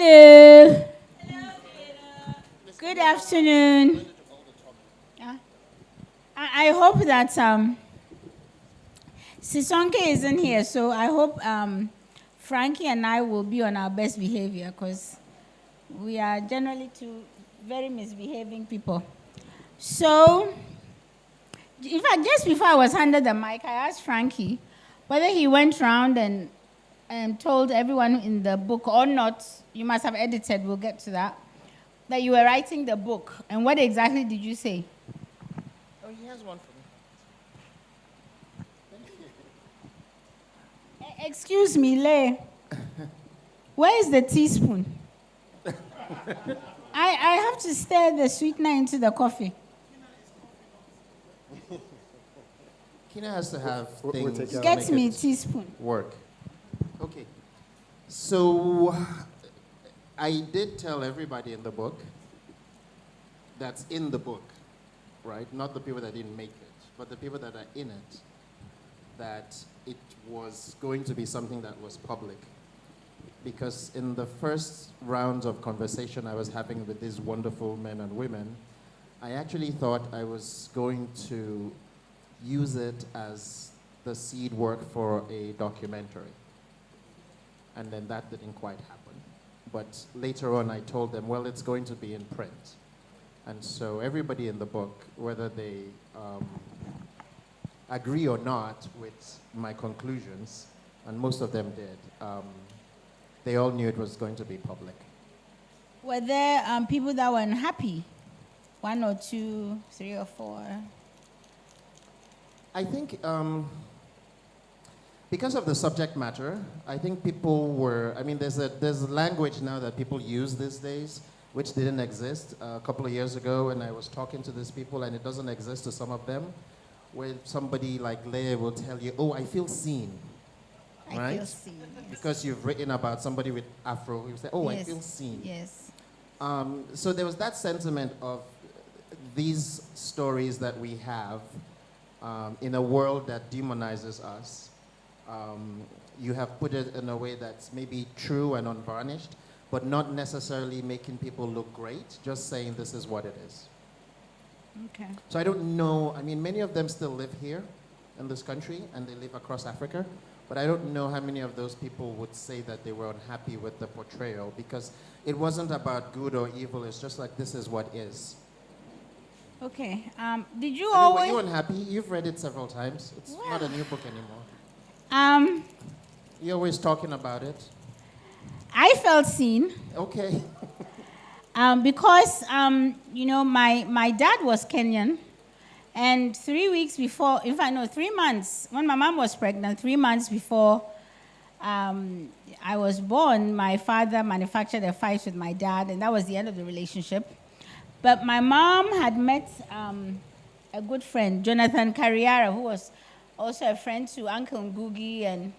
Hello. Good afternoon. I hope that Sisonke isn't here, so I hope Frankie and I will be on our best behavior because we are generally two very misbehaving people. So, in fact, just before I was handed the mic, I asked Frankie whether he went around and told everyone in the book or not. You must have edited, we'll get to that you were writing the book. And what exactly did you say? Oh, he has one for me. Excuse me, Lay. Where is the teaspoon? I have to stir the sweetener into the coffee. Kina has to have things to Get make me a it teaspoon. work. Okay. So I did tell everybody in the book that's in the book, right? Not the people that didn't make it, but the people that are in it, that it was going to be something that was public. Because in the first rounds of conversation I was having with these wonderful men and women, I actually thought I was going to use it as the seed work for a documentary. And then that didn't quite happen. But later on I told them, well, it's going to be in print. And so everybody in the book, whether they agree or not with my conclusions, and most of them did, they all knew it was going to be public. Were there people that were unhappy? 1 or 2, 3 or 4? I think because of the subject matter, I think people were, I mean, there's a language now that people use these days, which didn't exist a couple of years ago, and I was talking to these people, and it doesn't exist to some of them, where somebody like Leah will tell you, oh, I feel seen. I feel seen. Yes. Because you've written about somebody with afro, you say, oh, yes. I feel seen. Yes. So there was that sentiment of these stories that we have in a world that demonizes us. You have put it in a way that's maybe true and unvarnished, but not necessarily making people look great, just saying this is what it is. Okay. So I don't know, I mean, many of them still live here in this country, and they live across Africa. But I don't know how many of those people would say that they were unhappy with the portrayal, because it wasn't about good or evil. It's just like, this is what is. Okay. Did you Were you unhappy? You've read it several times. It's not a new book anymore. You're always talking about it. I felt seen. Okay. Because, my dad was Kenyan. And 3 weeks before, in fact, no, 3 months, when my mom was pregnant, 3 months before I was born, my father manufactured a fight with my dad, and that was the end of the relationship. But my mom had met a good friend, Jonathan Carriara, who was also a friend to Uncle Ngugi, and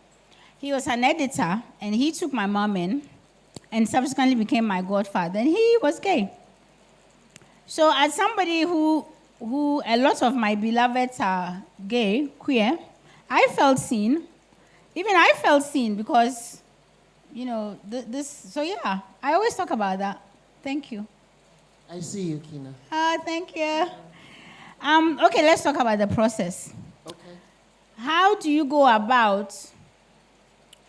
he was an editor, and he took my mom in, and subsequently became my godfather, and he was gay. So as somebody who a lot of my beloveds are gay, queer, I felt seen. Even I felt seen because, so yeah, I always talk about that. Thank you. I see you, Kina. Thank you. Okay, let's talk about the process. Okay. How do you go about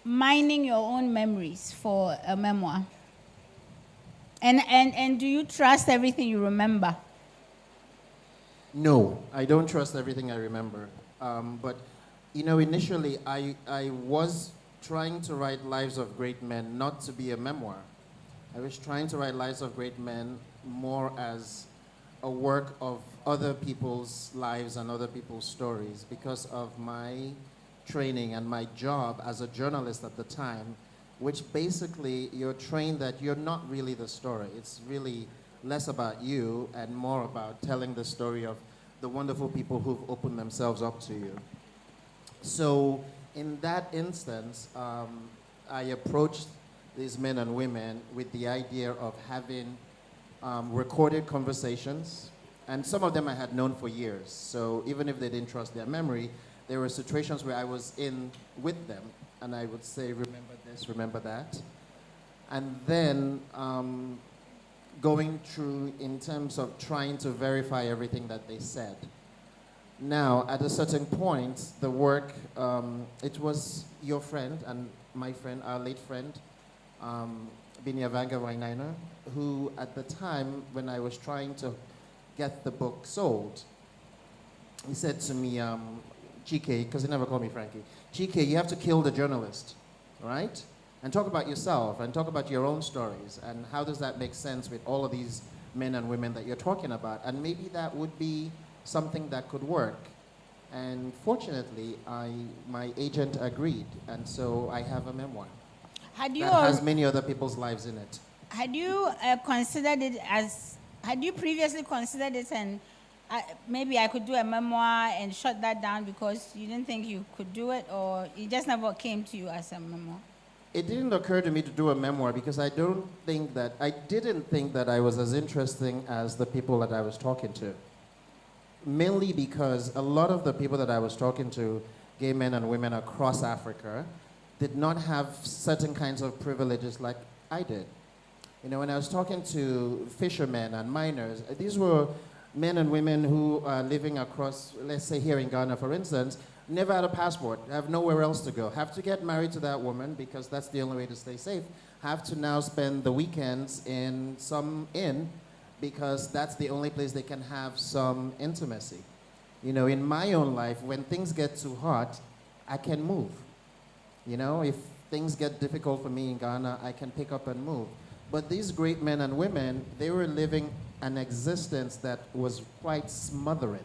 mining your own memories for a memoir? And do you trust everything you remember? No, I don't trust everything I remember. But, initially I was trying to write Lives of Great Men, not to be a memoir. I was trying to write Lives of Great Men more as a work of other people's lives and other people's stories, because of my training and my job as a journalist at the time, which basically you're trained that you're not really the story. It's really less about you and more about telling the story of the wonderful people who've opened themselves up to you. So in that instance, I approached these men and women with the idea of having recorded conversations, and some of them I had known for years. So even if they didn't trust their memory, there were situations where I was in with them, and I would say, remember this, remember that. and then going through in terms of trying to verify everything that they said. Now, at a certain point, the work, it was your friend and my friend, our late friend, Binyavanga Wainaina, who at the time when I was trying to get the book sold, he said to me, GK, because he never called me Frankie, GK, you have to kill the journalist, right? And talk about yourself and talk about your own stories and how does that make sense with all of these men and women that you're talking about? And maybe that would be something that could work. And fortunately, my agent agreed, and so I have a memoir Had you that has many other people's lives in it. had you considered it as? Had you previously considered it and maybe I could do a memoir and shut that down because you didn't think you could do it, or it just never came to you as a memoir? It didn't occur to me to do a memoir because I didn't think that I was as interesting as the people that I was talking to. Mainly because a lot of the people that I was talking to, gay men and women across Africa, did not have certain kinds of privileges like I did. You know, when I was talking to fishermen and miners, these were men and women who are living across, let's say here in Ghana, for instance, never had a passport, have nowhere else to go, have to get married to that woman because that's the only way to stay safe, have to now spend the weekends in some inn because that's the only place they can have some intimacy. You know, in my own life, when things get too hot, I can move. You know, if things get difficult for me in Ghana, I can pick up and move. But these great men and women, they were living an existence that was quite smothering.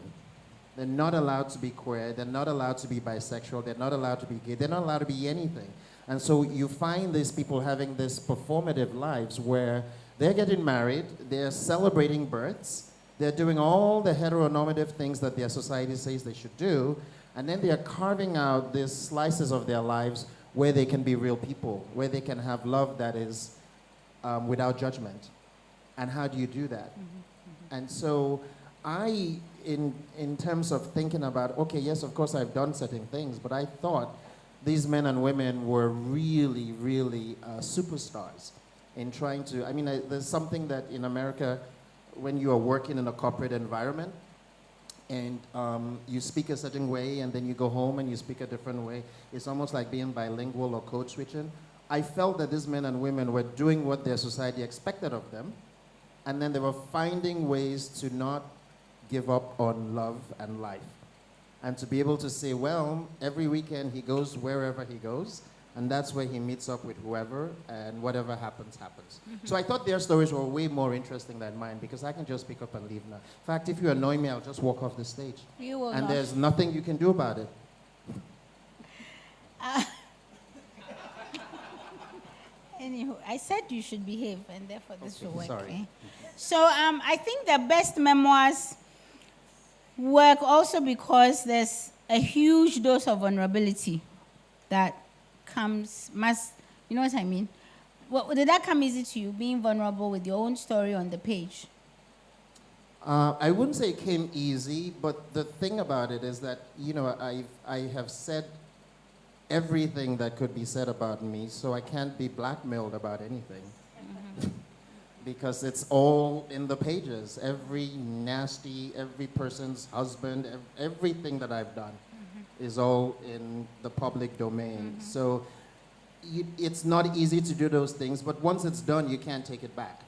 They're not allowed to be queer, they're not allowed to be bisexual, they're not allowed to be gay, they're not allowed to be anything. And so you find these people having this performative lives where they're getting married, they're celebrating births, they're doing all the heteronormative things that their society says they should do, and then they're carving out these slices of their lives where they can be real people, where they can have love that is without judgment. And how do you do that? And so in terms of thinking about, okay, yes, of course I've done certain things, but I thought these men and women were really, really superstars in trying to, I mean, there's something that in America, when you are working in a corporate environment, and you speak a certain way, and then you go home and you speak a different way, it's almost like being bilingual or code switching. I felt that these men and women were doing what their society expected of them, and then they were finding ways to not give up on love and life. And to be able to say, well, every weekend he goes wherever he goes, and that's where he meets up with whoever, and whatever happens, happens. So I thought their stories were way more interesting than mine, because I can just pick up and leave now. In fact, if you annoy me, I'll just walk off the stage. You will and not. There's nothing you can do about it. Anywho, I said you should behave, and therefore this will work. Sorry. Eh? So I think the best memoirs work also because there's a huge dose of vulnerability that you know what I mean? Did that come easy to you, being vulnerable with your own story on the page? I wouldn't say it came easy, but the thing about it is that, you know, I have said everything that could be said about me, so I can't be blackmailed about anything. Because it's all in the pages. Every person's husband, everything that I've done is all in the public domain. So it's not easy to do those things, but once it's done, you can't take it back.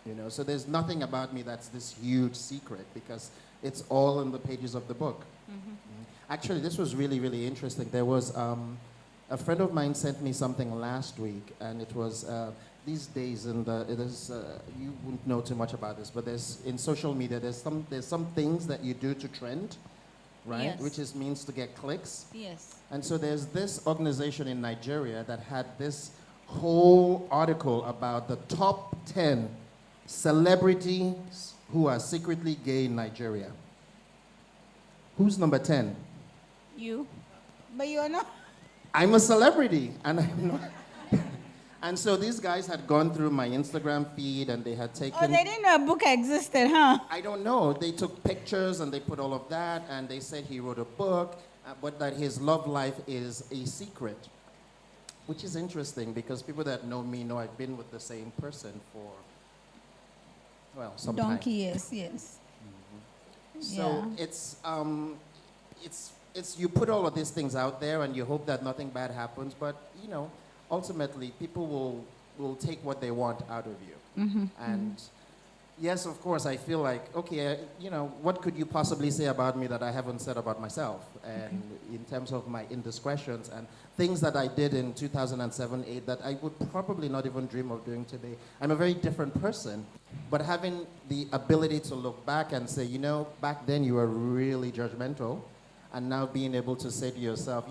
You know, so there's nothing about me that's this huge secret because it's all in the pages of the book. Actually, this was really, really interesting. There was a friend of mine sent me something last week, and it was these days you wouldn't know too much about this, but in social media there's some things that you do to trend, right? Yes. Which means to get clicks. Yes. And so there's this organization in Nigeria that had this whole article about the top 10 celebrities who are secretly gay in Nigeria. Who's number 10? You. But you're not. I'm a celebrity, and I'm not. And so these guys had gone through my Instagram feed, and they had taken... Oh, they didn't know a book existed, huh? I don't know. They took pictures, and they put all of that, and they said he wrote a book, but that his love life is a secret. which is interesting because people that know me know I've been with the same person for, well, some time. Donkey years, yes. So Yeah. it's you put all of these things out there and you hope that nothing bad happens, but ultimately people will take what they want out of you. And yes, of course, I feel like, okay, what could you possibly say about me that I haven't said about myself? And in terms of my indiscretions and things that I did in 2007, 8 that I would probably not even dream of doing today. I'm a very different person, but having the ability to look back and say, back then you were really judgmental, and now being able to say to yourself,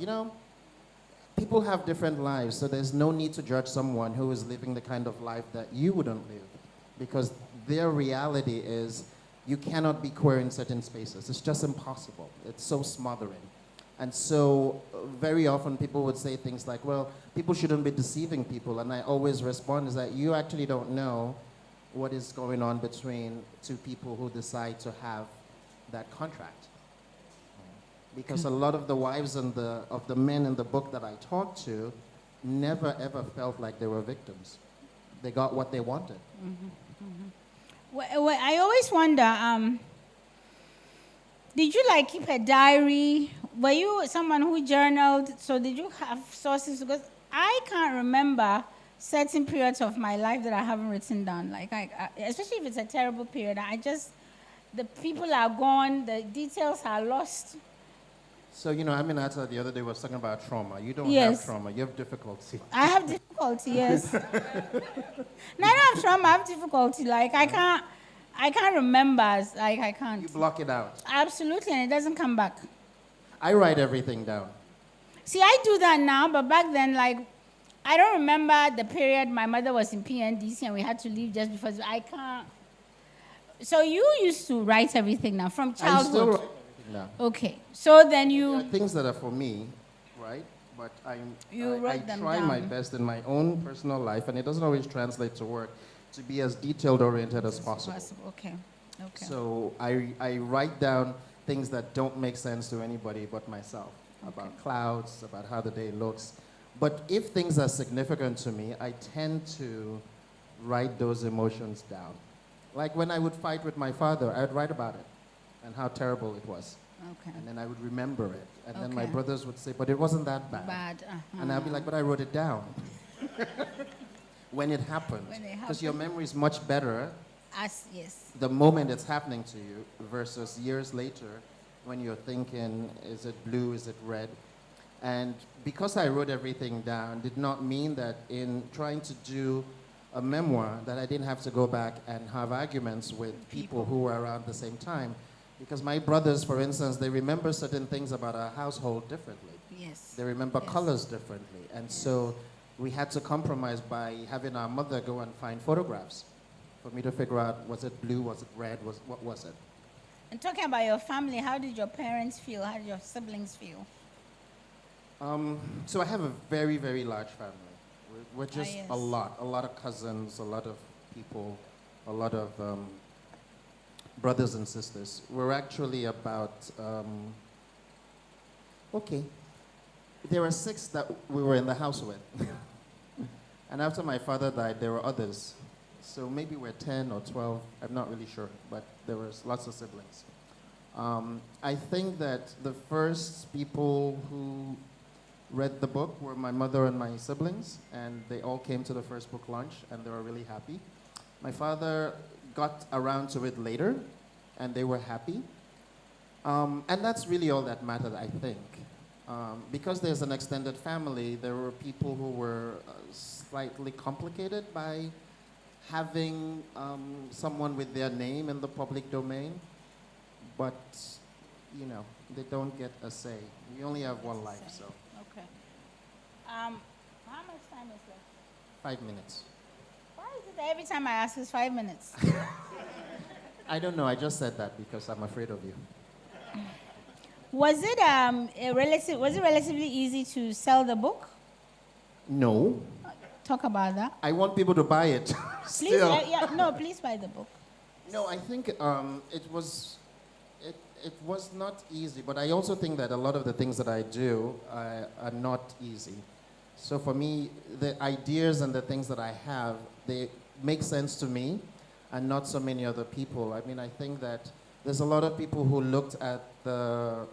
people have different lives, so there's no need to judge someone who is living the kind of life that you wouldn't live, because their reality is you cannot be queer in certain spaces. It's just impossible. It's so smothering. And so very often people would say things like, well, people shouldn't be deceiving people. And I always respond is that you actually don't know what is going on between two people who decide to have that contract. Because a lot of the wives of the men in the book that I talked to never ever felt like they were victims. They got what they wanted. Well, I always wonder, did you keep a diary? Were you someone who journaled? So did you have sources? Because I can't remember certain periods of my life that I haven't written down. Especially if it's a terrible period, the people are gone, the details are lost. So, Aminata the other day was talking about trauma. You don't Yes. have trauma, you have difficulty. I have difficulty, yes. No, I don't have trauma, I have difficulty. I can't remember. I can't. You block it out. Absolutely, and it doesn't come back. I write everything down. See, I do that now, but back then, I don't remember the period my mother was in PNDC and we had to leave just before. I can't. So you used to write everything now from I still childhood. write everything down. Okay, so then There you. are things that are for me, right? But I write them try my down. best in my own personal life, and it doesn't always translate to work, to be as detailed-oriented as possible. Okay. So I write down things that don't make sense to anybody but myself, about clouds, about how the day looks. But if things are significant to me, I tend to write those emotions down. Like when I would fight with my father, I would write about it and how terrible it was. Okay. And then I would remember it. And then my Okay. brothers would say, but it wasn't that bad. Bad. And I'd be like, but I wrote it down. When it happened. When it Because your happened. memory is much better Yes. the moment it's happening to you versus years later when you're thinking, is it blue, is it red? And because I wrote everything down did not mean that in trying to do a memoir that I didn't have to go back and have arguments with people who were around the same time. Because my brothers, for instance, they remember certain things about our household differently. Yes. They remember Yes. colors differently. And so we had to compromise by having our mother go and find photographs for me to figure out, was it blue, was it red, what was it? And talking about your family, how did your parents feel? How did your siblings feel? So I have a very, very large family. We're just yes. a lot of cousins, a lot of people, a lot of brothers and sisters. We're actually about, there were 6 that we were in the house with. And after my father died, there were others. So maybe we're 10 or 12, I'm not really sure, but there was lots of siblings. I think that the first people who read the book were my mother and my siblings, and they all came to the first book launch, and they were really happy. My father got around to it later, and they were happy. And that's really all that mattered, I think. Because there's an extended family, there were people who were slightly complicated by having someone with their name in the public domain, but they don't get a say. We only have one life, so. Okay. How much time is left? 5 minutes. Why is it that every time I ask is 5 minutes? I don't know, I just said that because I'm afraid of you. Was it relatively easy to sell the book? No, Talk about that. I want people to buy it. Please, Still. please buy the book. No, I think it was not easy, but I also think that a lot of the things that I do are not easy. So for me, the ideas and the things that I have, they make sense to me and not so many other people. I mean, I think that there's a lot of people who looked at the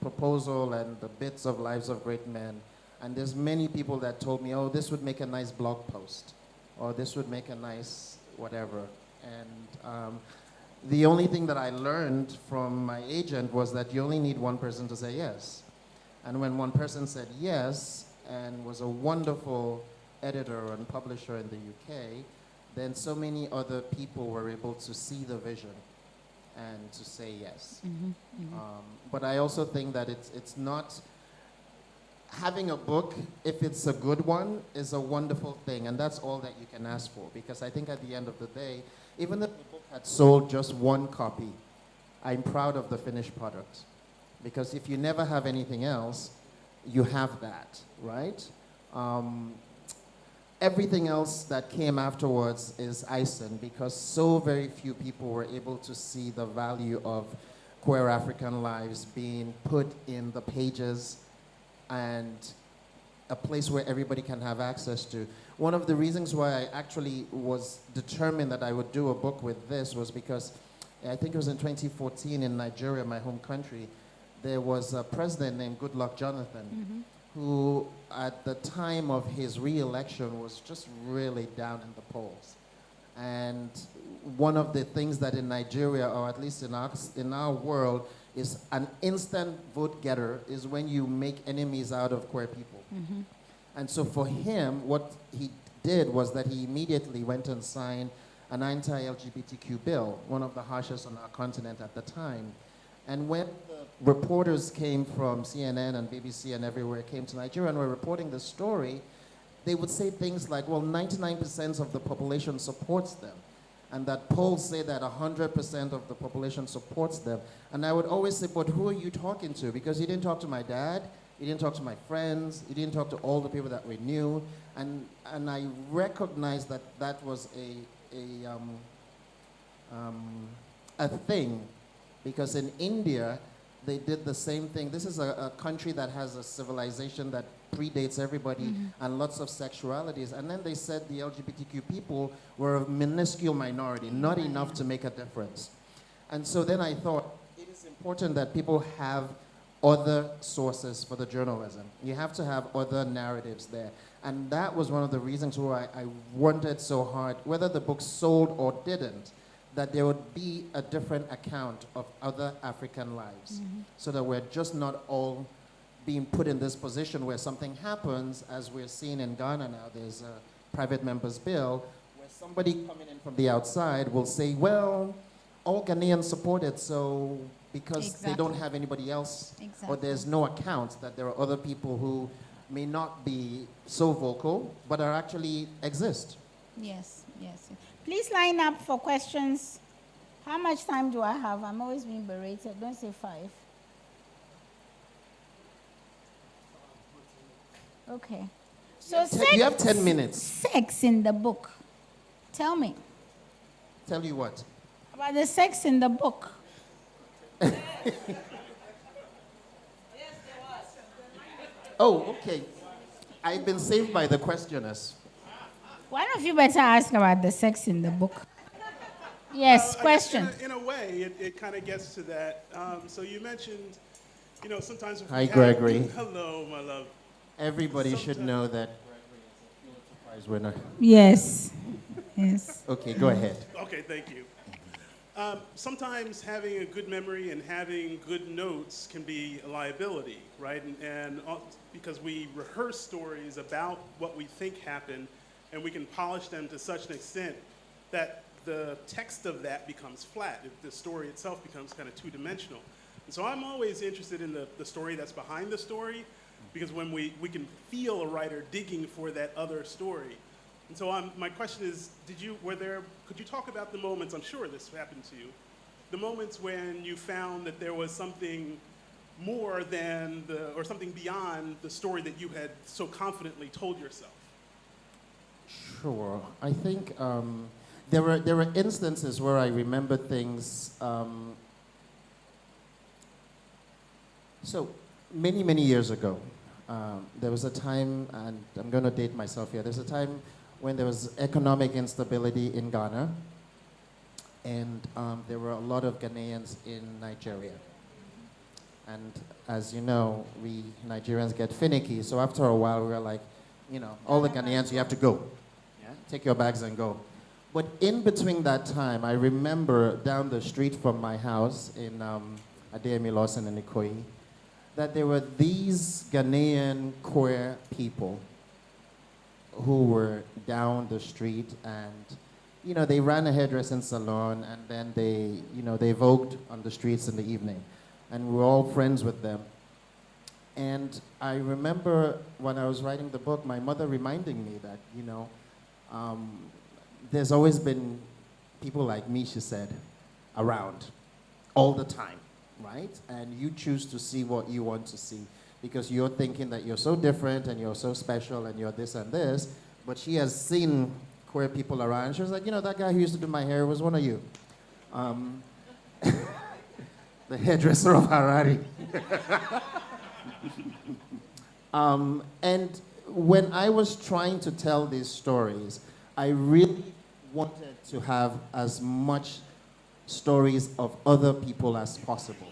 proposal and the bits of Lives of Great Men, and there's many people that told me, oh, this would make a nice blog post, or this would make a nice whatever. And the only thing that I learned from my agent was that you only need one person to say yes. And when one person said yes, and was a wonderful editor and publisher in the UK, then so many other people were able to see the vision and to say yes. But I also think that it's not, having a book, if it's a good one, is a wonderful thing, and that's all that you can ask for, because I think at the end of the day, even if the book had sold just one copy, I'm proud of the finished product. Because if you never have anything else, you have that, right? Everything else that came afterwards is icing, because so very few people were able to see the value of queer African lives being put in the pages and a place where everybody can have access to. One of the reasons why I actually was determined that I would do a book with this was because I think it was in 2014 in Nigeria, my home country, there was a president named Goodluck Jonathan, who at the time of his re-election was just really down in the polls. And one of the things that in Nigeria, or at least in our world, is an instant vote getter is when you make enemies out of queer people. And so for him, what he did was that he immediately went and signed an anti-LGBTQ bill, one of the harshest on our continent at the time. And when the reporters came from CNN and BBC and everywhere came to Nigeria and were reporting the story, they would say things like, well, 99% of the population supports them, and that polls say that 100% of the population supports them. And I would always say, but who are you talking to? Because you didn't talk to my dad, you didn't talk to my friends, you didn't talk to all the people that we knew. And I recognized that that was a thing, because in India, they did the same thing. This is a country that has a civilization that predates everybody and lots of sexualities. And then they said the LGBTQ people were a minuscule minority, not enough to make a difference. And so then I thought, it is important that people have other sources for the journalism. You have to have other narratives there. And that was one of the reasons why I wanted so hard, whether the book sold or didn't, that there would be a different account of other African lives, so that we're just not all being put in this position where something happens, as we're seeing in Ghana now. There's a private member's bill where somebody coming in from the outside will say, well, all Ghanaians support it, so because they don't have anybody else, or there's no account that there are other people who may not be so vocal, but are actually exist. Yes. Please line up for questions. How much time do I have? I'm always being berated. Don't say 5. Okay. So You have 10 minutes. Sex in the book. Tell me. Tell you what? About the sex in the book. Oh, okay. I've been saved by the questioners. One of you better ask about the sex in the book. Yes, question. In a way, it kind of gets to that. So you mentioned, sometimes... Hi, Gregory. Hello, my love. Everybody should know that Gregory is a Pulitzer Prize winner. Yes. Okay, go ahead. Okay, thank you. Sometimes having a good memory and having good notes can be a liability, right? And because we rehearse stories about what we think happened, and we can polish them to such an extent that the text of that becomes flat. The story itself becomes kind of two-dimensional. And so I'm always interested in the story that's behind the story, because when we can feel a writer digging for that other story. And so my question is, could you talk about the moments, I'm sure this happened to you, the moments when you found that there was something more than or something beyond the story that you had so confidently told yourself? Sure. I think there were instances where I remember things. So many years ago, there was a time, and I'm going to date myself here, there's a time when there was economic instability in Ghana, and there were a lot of Ghanaians in Nigeria. And as you know, we Nigerians get finicky, so after a while we were like, you know, all the Ghanaians, you have to go. Yeah? Take your bags and go. But in between that time, I remember down the street from my house in Adeyemi Lawson and Ikoyi, that there were these Ghanaian queer people who were down the street, and you know, they ran a hairdressing salon, and then they vogued on the streets in the evening, and we were all friends with them. And I remember when I was writing the book, my mother reminding me that, you know, there's always been people like me, she said, around all the time, right? And you choose to see what you want to see because you're thinking that you're so different and you're so special and you're this and this, but she has seen queer people around. She was like, you know, that guy who used to do my hair was one of you. The hairdresser of Harare. And when I was trying to tell these stories, I really wanted to have as much stories of other people as possible.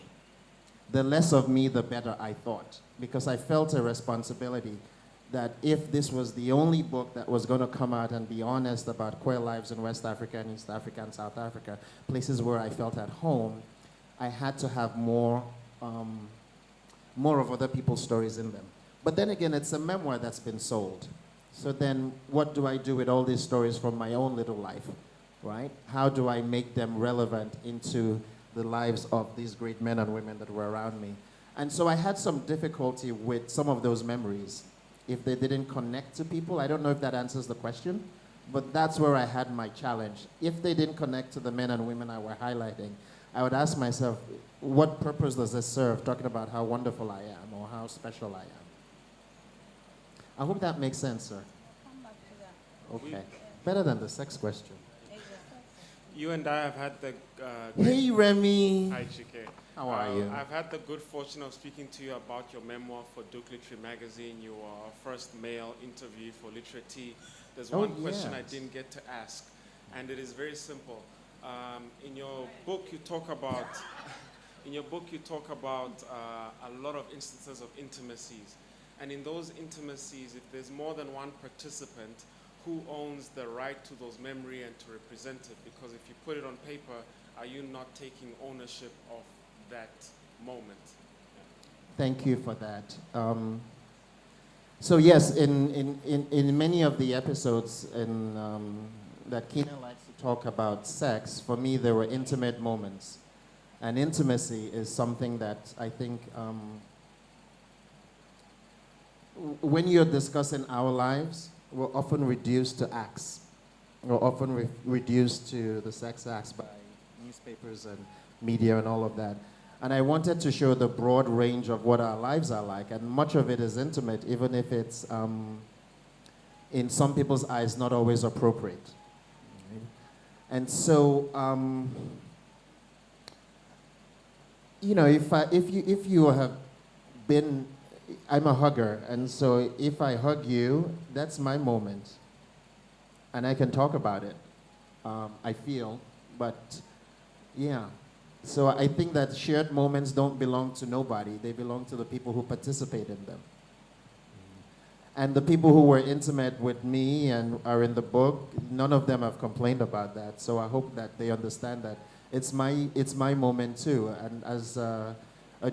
The less of me, the better, I thought, because I felt a responsibility that if this was the only book that was going to come out and be honest about queer lives in West Africa and East Africa and South Africa, places where I felt at home, I had to have more of other people's stories in them. But then again, it's a memoir that's been sold. So then what do I do with all these stories from my own little life, right? How do I make them relevant into the lives of these great men and women that were around me? And so I had some difficulty with some of those memories. If they didn't connect to people, I don't know if that answers the question, but that's where I had my challenge. If they didn't connect to the men and women I were highlighting, I would ask myself, what purpose does this serve, talking about how wonderful I am or how special I am? I hope that makes sense, sir. Come back to that. Okay. Better than the sex question. You and I have had the Hey, Remy. Hi, Chike. How are you? I've had the good fortune of speaking to you about your memoir for Duke Literary Magazine. You were our first male interview for Literati. There's one question I didn't get to ask, and it is very simple. In your book, you talk about a lot of instances of intimacies. And in those intimacies, if there's more than one participant, who owns the right to those memory and to represent it? Because if you put it on paper, are you not taking ownership of that moment? Thank you for that. So yes, in many of the episodes that Keena likes to talk about sex, for me there were intimate moments. And intimacy is something that I think when you're discussing our lives, we're often reduced to acts. We're often reduced to the sex acts by newspapers and media and all of that. And I wanted to show the broad range of what our lives are like, and much of it is intimate, even if it's, in some people's eyes, not always appropriate. And so, you know, if you have been, I'm a hugger, and so if I hug you, that's my moment, and I can talk about it. I feel, but yeah. So I think that shared moments don't belong to nobody. They belong to the people who participate in them. And the people who were intimate with me and are in the book, none of them have complained about that. So I hope that they understand that it's my moment too. And as a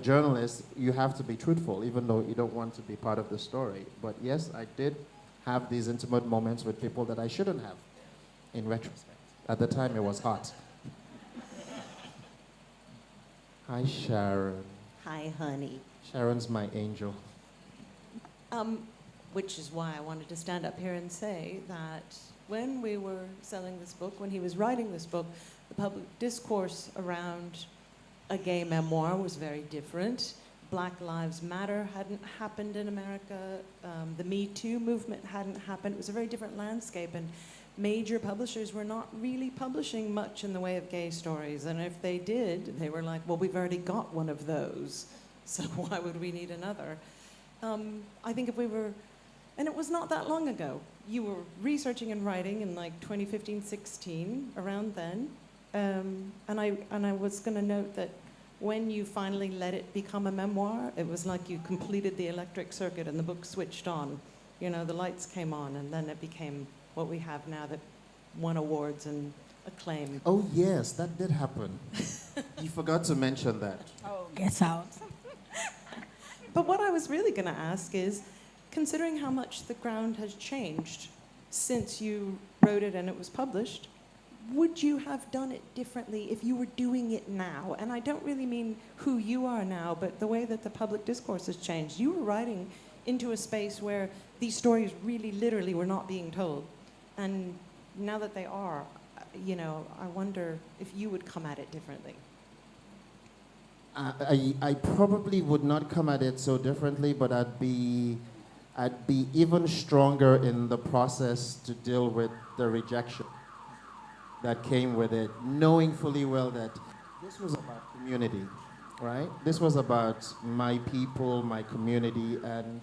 journalist, you have to be truthful, even though you don't want to be part of the story. But yes, I did have these intimate moments with people that I shouldn't have, in retrospect. At the time, it was hot. Hi, Sharon. Hi, honey. Sharon's my angel. Which is why I wanted to stand up here and say that when we were selling this book, when he was writing this book, the public discourse around a gay memoir was very different. Black Lives Matter hadn't happened in America. The Me Too movement hadn't happened. It was a very different landscape, and major publishers were not really publishing much in the way of gay stories. And if they did, they were like, well, we've already got one of those, so why would we need another? I think if we were, and it was not that long ago, you were researching and writing in like 2015, 16, around then. And I was going to note that when you finally let it become a memoir, it was like you completed the electric circuit and the book switched on. You know, the lights came on, and then it became what we have now that won awards and acclaim. Oh, yes, that did happen. You forgot to mention that. Oh, get out. But what I was really going to ask is, considering how much the ground has changed since you wrote it and it was published, would you have done it differently if you were doing it now? And I don't really mean who you are now, but the way that the public discourse has changed. You were writing into a space where these stories really literally were not being told. And now that they are, you know, I wonder if you would come at it differently. I probably would not come at it so differently, but I'd be even stronger in the process to deal with the rejection that came with it, knowing fully well that this was about community, right? This was about my people, my community, and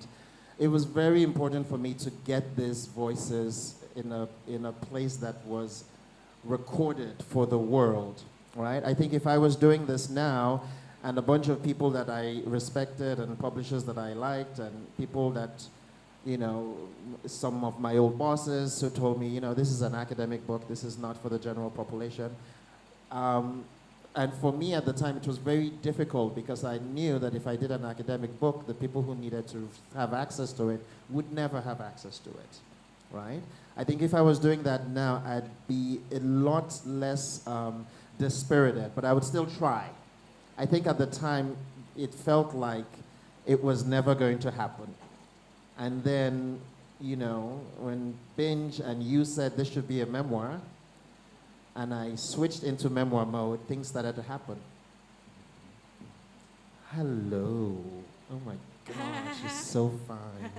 it was very important for me to get these voices in a place that was recorded for the world, right? I think if I was doing this now, and a bunch of people that I respected and publishers that I liked and people that, you know, some of my old bosses who told me, you know, this is an academic book, this is not for the general population. And for me at the time, it was very difficult because I knew that if I did an academic book, the people who needed to have access to it would never have access to it, right? I think if I was doing that now, I'd be a lot less dispirited, but I would still try. I think at the time, it felt like it was never going to happen. And then, you know, when Binge and you said this should be a memoir, and I switched into memoir mode, things started to happen. Hello. Oh my God, she's so fine.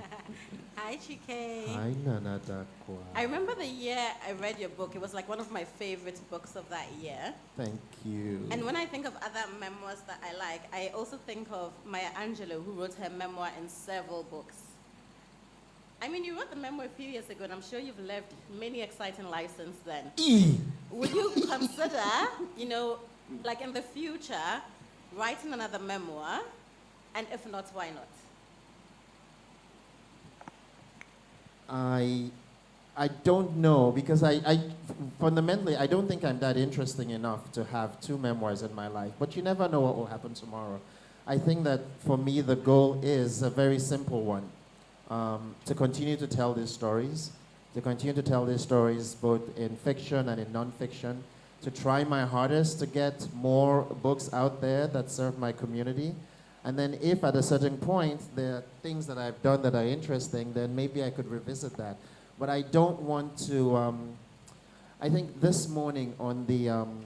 Hi, Chike. Hi, Nana Dakwa. I remember the year I read your book. It was like one of my favorite books of that year. Thank you. And when I think of other memoirs that I like, I also think of Maya Angelou, who wrote her memoir in several books. I mean, you wrote the memoir a few years ago, and I'm sure you've lived many exciting lives since then. Would you consider, you know, like in the future, writing another memoir? And if not, why not? I don't know, because I fundamentally, I don't think I'm that interesting enough to have two memoirs in my life. But you never know what will happen tomorrow. I think that for me, the goal is a very simple one. To continue to tell these stories, both in fiction and in nonfiction, to try my hardest to get more books out there that serve my community. And then if at a certain point there are things that I've done that are interesting, then maybe I could revisit that. But I don't want to, I think this morning on the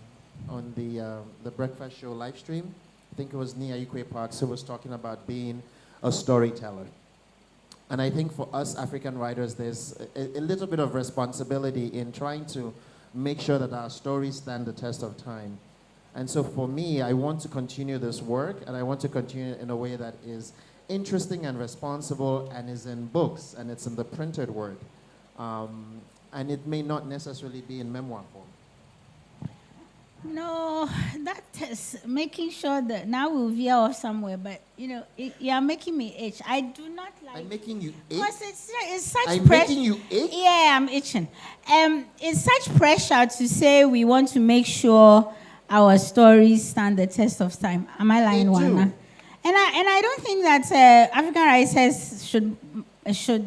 breakfast show live stream, I think it was Nia Ikwe Parks who was talking about being a storyteller. And I think for us African writers, there's a little bit of responsibility in trying to make sure that our stories stand the test of time. And so for me, I want to continue this work, and I want to continue it in a way that is interesting and responsible and is in books, and it's in the printed word. And it may not necessarily be in memoir form. No, that is making sure that now we'll veer off somewhere, but you know, you're making me itch. I do not like. I'm making you itch? Because it's such I'm pressure. making you itch? Yeah, I'm itching. It's such pressure to say we want to make sure our stories stand the test of time. Am I lying, Me too. Wana? And I don't think that African writers should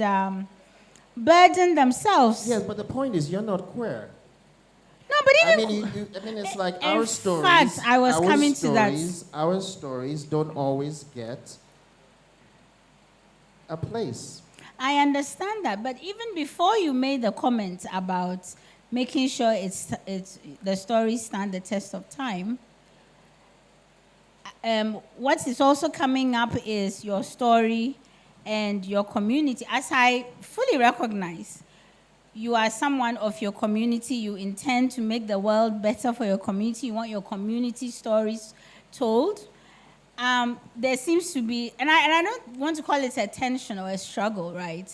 burden themselves. Yes, but the point is you're not queer. No, but I even mean, it's like in our stories. fact, I was our coming to that. Our stories don't always get a place. I understand that, but even before you made the comment about making sure it's the stories stand the test of time, what is also coming up is your story and your community. As I fully recognize, you are someone of your community. You intend to make the world better for your community. You want your community stories told. there seems to be, and I don't want to call it a tension or a struggle, right?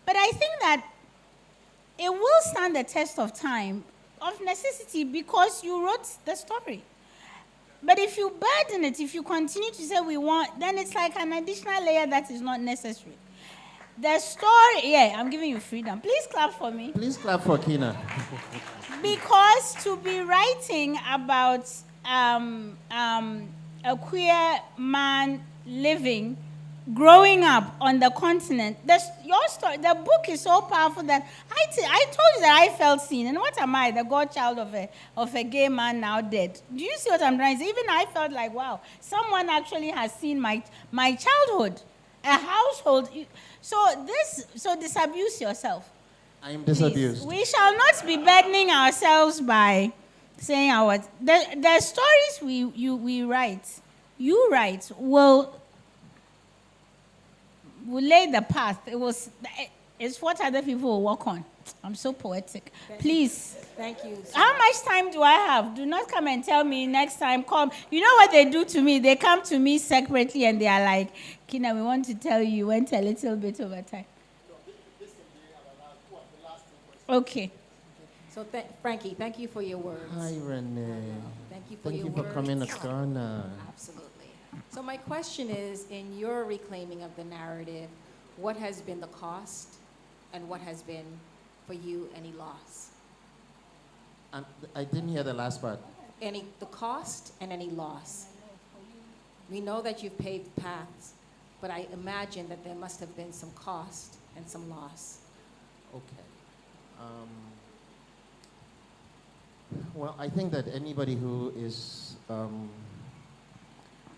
But I think that it will stand the test of time, of necessity, because you wrote the story. But if you burden it, if you continue to say we want, then it's like an additional layer that is not necessary. The story, yeah, I'm giving you freedom. Please clap for me. Please clap for Kina. Because to be writing about a queer man living, growing up on the continent, your story, the book is so powerful that I told you that I felt seen. And what am I, the godchild of a gay man now dead? Do you see what I'm trying to say? Even I felt like, wow, someone actually has seen my childhood, a household. So disabuse yourself. I am Please. disabused. We shall not be burdening ourselves by saying the stories we write, you write, will lay the path. It's what other people will walk on. I'm so poetic. Please. Thank you. How much time do I have? Do not come and tell me next time. Come. You know what they do to me? They come to me separately and they are like, Kina, we want to tell you went a little bit over time. Okay. So, Frankie, thank you for your words. Hi, Renee. Thank you for Thank your you for words. coming to Ghana. Absolutely. So my question is, in your reclaiming of the narrative, what has been the cost and what has been, for you, any loss? I didn't hear the last part. The cost and any loss. We know that you've paved paths, but I imagine that there must have been some cost and some loss. Okay. Well, I think that anybody who is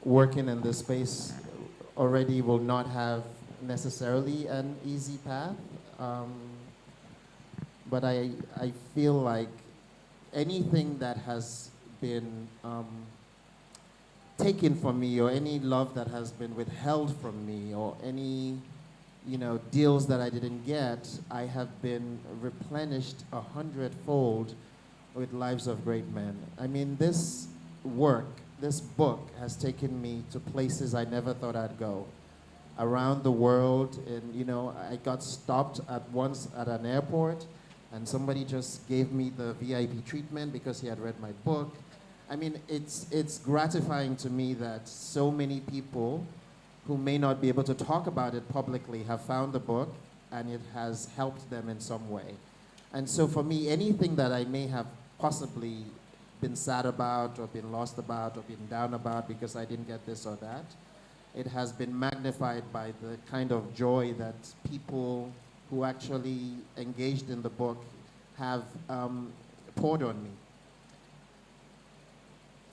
working in this space already will not have necessarily an easy path. But I feel like anything that has been taken from me, or any love that has been withheld from me, or any deals that I didn't get, I have been replenished 100-fold with Lives of Great Men. I mean, this book has taken me to places I never thought I'd go. Around the world, and I got stopped once at an airport, and somebody just gave me the VIP treatment because he had read my book. I mean, it's gratifying to me that so many people who may not be able to talk about it publicly have found the book, and it has helped them in some way. And so for me, anything that I may have possibly been sad about, or been lost about, or been down about because I didn't get this or that, it has been magnified by the kind of joy that people who actually engaged in the book have poured on me.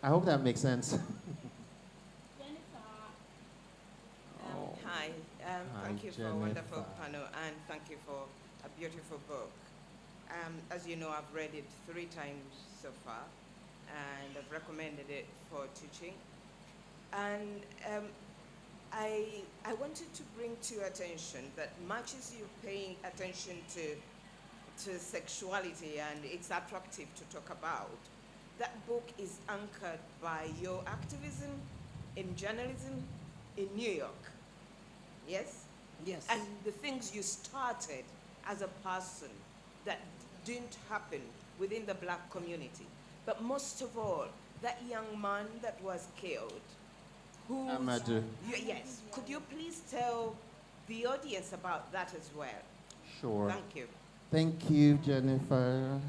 I hope that makes sense. Hi, thank you for a wonderful panel, and thank you for a beautiful book. As you know, I've read it 3 times so far, and I've recommended it for teaching. And I wanted to bring to your attention that much as you're paying attention to sexuality and it's attractive to talk about, that book is anchored by your activism in journalism in New York. Yes? Yes. And the things you started as a person that didn't happen within the black community. But most of all, that young man that was killed, Amadou. Yes. Could you please tell the audience about that as well? Sure. Thank you. Thank you, Jennifer.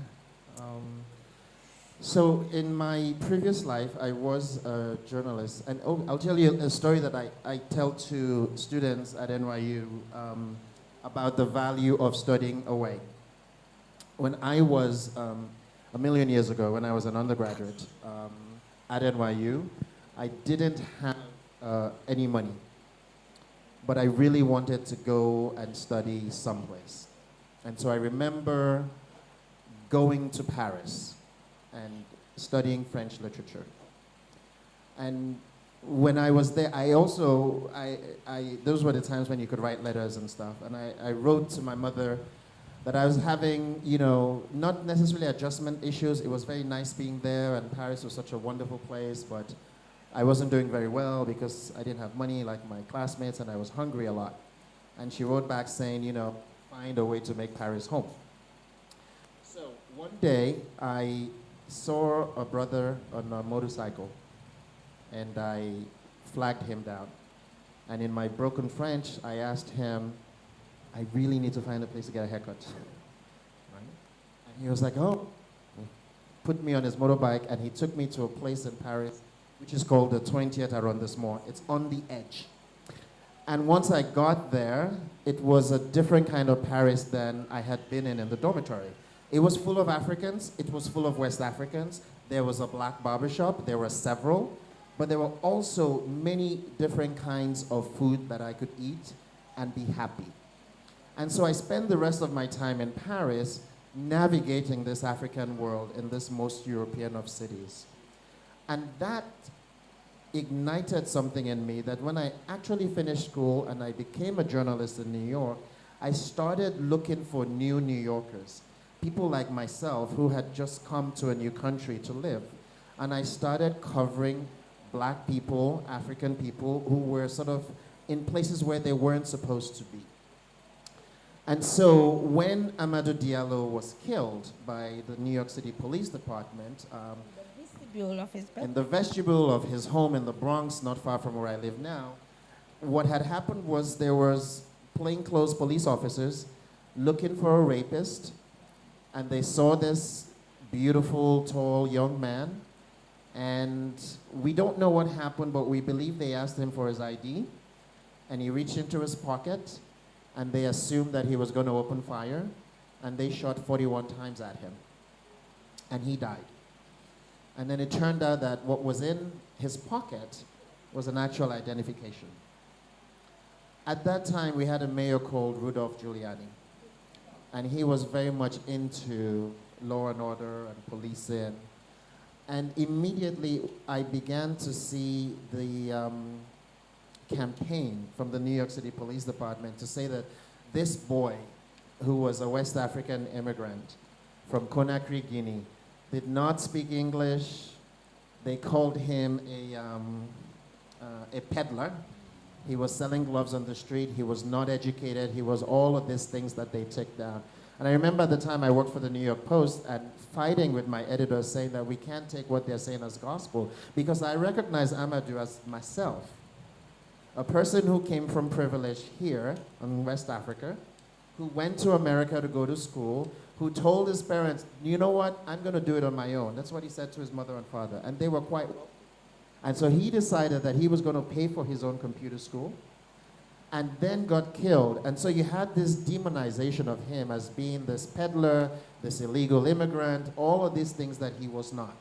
So in my previous life, I was a journalist. And I'll tell you a story that I tell to students at NYU about the value of studying away. When I was, a million years ago, when I was an undergraduate at NYU, I didn't have any money. But I really wanted to go and study someplace. And so I remember going to Paris and studying French literature. And when I was there, those were the times when you could write letters and stuff. And I wrote to my mother that I was having, not necessarily adjustment issues. It was very nice being there, and Paris was such a wonderful place, but I wasn't doing very well because I didn't have money like my classmates, and I was hungry a lot. And she wrote back saying, you know, find a way to make Paris home. So one day, I saw a brother on a motorcycle, and I flagged him down. And in my broken French, I asked him, I really need to find a place to get a haircut. Right? And he was like, oh. He put me on his motorbike, and he took me to a place in Paris, which is called the 20th arrondissement. It's on the edge. And once I got there, it was a different kind of Paris than I had been in the dormitory. It was full of Africans. It was full of West Africans. There was a black barbershop. There were several. But there were also many different kinds of food that I could eat and be happy. And so I spent the rest of my time in Paris navigating this African world in this most European of cities. And that ignited something in me that when I actually finished school and I became a journalist in New York, I started looking for new New Yorkers, people like myself who had just come to a new country to live. And I started covering black people, African people, who were sort of in places where they weren't supposed to be. And so when Amadou Diallo was killed by the New York City Police Department, in the vestibule of his home in the Bronx, not far from where I live now, what had happened was there was plainclothes police officers looking for a rapist, and they saw this beautiful, tall young man, and we don't know what happened, but we believe they asked him for his ID, and he reached into his pocket, and they assumed that he was going to open fire, and they shot 41 times at him, and he died. And then it turned out that what was in his pocket was an actual identification. At that time, we had a mayor called Rudolph Giuliani, and he was very much into law and order and policing. And immediately, I began to see the campaign from the New York City Police Department to say that this boy, who was a West African immigrant from Conakry, Guinea, did not speak English. They called him a peddler. He was selling gloves on the street. He was not educated. He was all of these things that they took down. And I remember at the time I worked for the New York Post and fighting with my editor saying that we can't take what they're saying as gospel, because I recognize Amadou as myself, a person who came from privilege here in West Africa, who went to America to go to school, who told his parents, you know what, I'm going to do it on my own. That's what he said to his mother and father. And they were quite wealthy. And so he decided that he was going to pay for his own computer school, and then got killed. And so you had this demonization of him as being this peddler, this illegal immigrant, all of these things that he was not.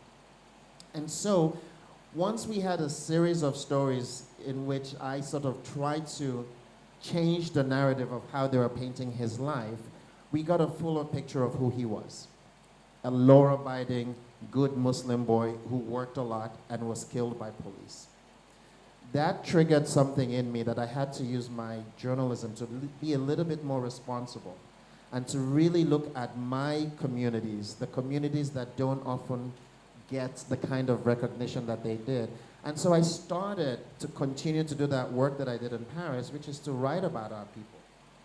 And so once we had a series of stories in which I sort of tried to change the narrative of how they were painting his life, we got a fuller picture of who he was. A law-abiding, good Muslim boy who worked a lot and was killed by police. That triggered something in me that I had to use my journalism to be a little bit more responsible and to really look at my communities, the communities that don't often get the kind of recognition that they did. And so I started to continue to do that work that I did in Paris, which is to write about our people,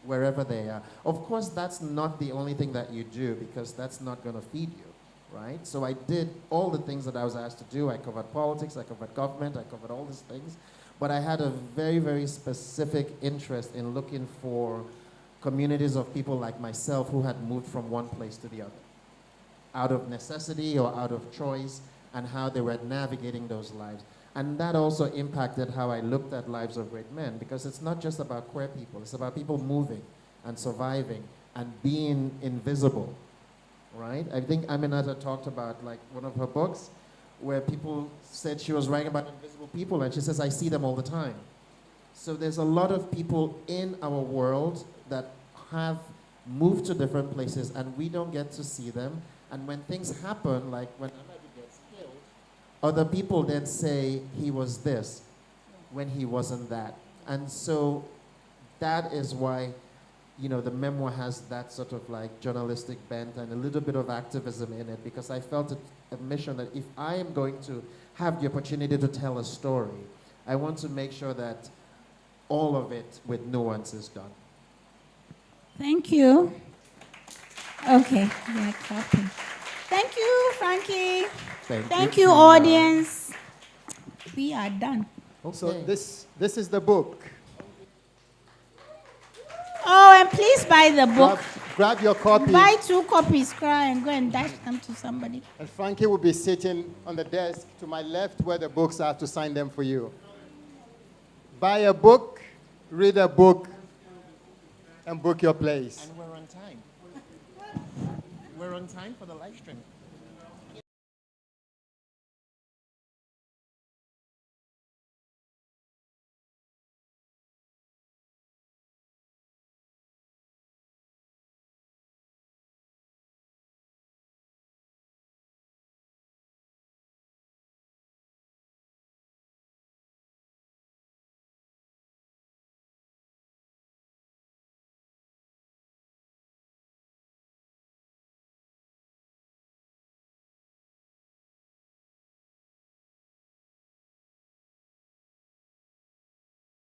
wherever they are. Of course, that's not the only thing that you do, because that's not going to feed you, right? So I did all the things that I was asked to do. I covered politics, I covered government, I covered all these things. But I had a very, very specific interest in looking for communities of people like myself who had moved from one place to the other, out of necessity or out of choice, and how they were navigating those lives. And that also impacted how I looked at Lives of Great Men, because it's not just about queer people, it's about people moving and surviving and being invisible, right? I think Aminata talked about, like, one of her books where people said she was writing about invisible people, and she says, I see them all the time. So there's a lot of people in our world that have moved to different places, and we don't get to see them. And when things happen, like when Amadou gets killed, other people then say he was this when he wasn't that. And so that is why you know, the memoir has that sort of like journalistic bent and a little bit of activism in it, because I felt it a mission that if I am going to have the opportunity to tell a story, I want to make sure that all of it with nuance is done. Thank you. Okay, yeah, clapping. Thank you, Frankie. Thank you, audience. We are done. Okay. So this is the book. Oh, and please buy the book. Grab your copy. Buy 2 copies, cry, and go and dash them to somebody. And Frankie will be sitting on the desk to my left where the books are to sign them for you. Buy a book, read a book, and book your place. And we're on time. We're on time for the live stream.